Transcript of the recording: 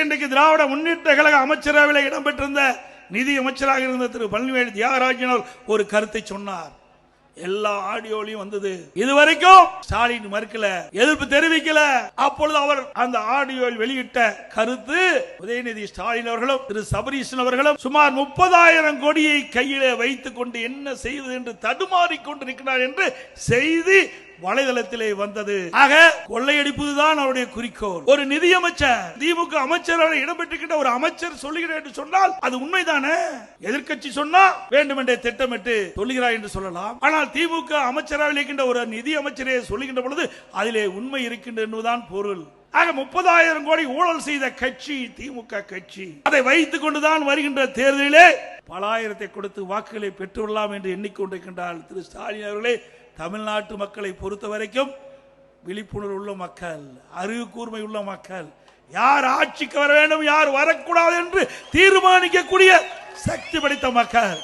இன்றைக்கு திராவிட முன்னேற்ற கழக அமைச்சரவையில் இடம்பெற்றிருந்த நிதி அமைச்சராக இருந்த திரு பழனிவேல் தியாகராஜன் ஒரு கருத்தை சொன்னார். எல்லா ஆடியோலையும் வந்தது. இதுவரைக்கும் ஸ்டாலின் மறுக்கல, எதிர்ப்பு தெரிவிக்கல. அப்பொழுது அவர் அந்த ஆடியோவில் வெளியிட்ட கருத்து, உதயநிதி ஸ்டாலின் அவர்களும் திரு சபரீசன் அவர்களும் சுமார் 30,000 கோடியை கையிலே வைத்துக் கொண்டு என்ன செய்வது என்று தடுமாறிக்கொண்டிருக்கிறார் என்று செய்தி வலைதளத்திலே வந்தது. ஆக கொள்ளையடிப்பதுதான் அவருடைய குறிக்கோள். ஒரு நிதியமைச்சர், திமுக அமைச்சரவை இடம்பெற்றிருக்கின்ற ஒரு அமைச்சர் சொல்லுகிறார் என்று சொன்னால் அது உண்மைதானே? எதிர்க்கட்சி சொன்னா வேண்டுமென்றே திட்டமிட்டு சொல்லுகிறார் என்று சொல்லலாம். ஆனால் திமுக அமைச்சரவை இருக்கின்ற ஒரு நிதி அமைச்சரே சொல்லுகின்ற பொழுது அதிலே உண்மை இருக்கின்ற என்பதுதான் பொருள். ஆக 30,000 கோடி ஊழல் செய்த கட்சி திமுக கட்சி. அதை வைத்துக் கொண்டுதான் வருகின்ற தேர்தலிலே பல ஆயிரத்தை கொடுத்து வாக்குகளை பெற்றுள்ளலாம் என்று எண்ணிக்கொண்டிருக்கின்றார் திரு ஸ்டாலின் அவர்களே. தமிழ்நாட்டு மக்களை பொறுத்த வரைக்கும் விழிப்புணர்வு உள்ள மக்கள், அறிவு கூர்மை உள்ள மக்கள், யார் ஆட்சிக்கு வர வேண்டும் யார் வரக்கூடாது என்று தீர்மானிக்கக்கூடிய சக்தி படைத்த மக்கள்.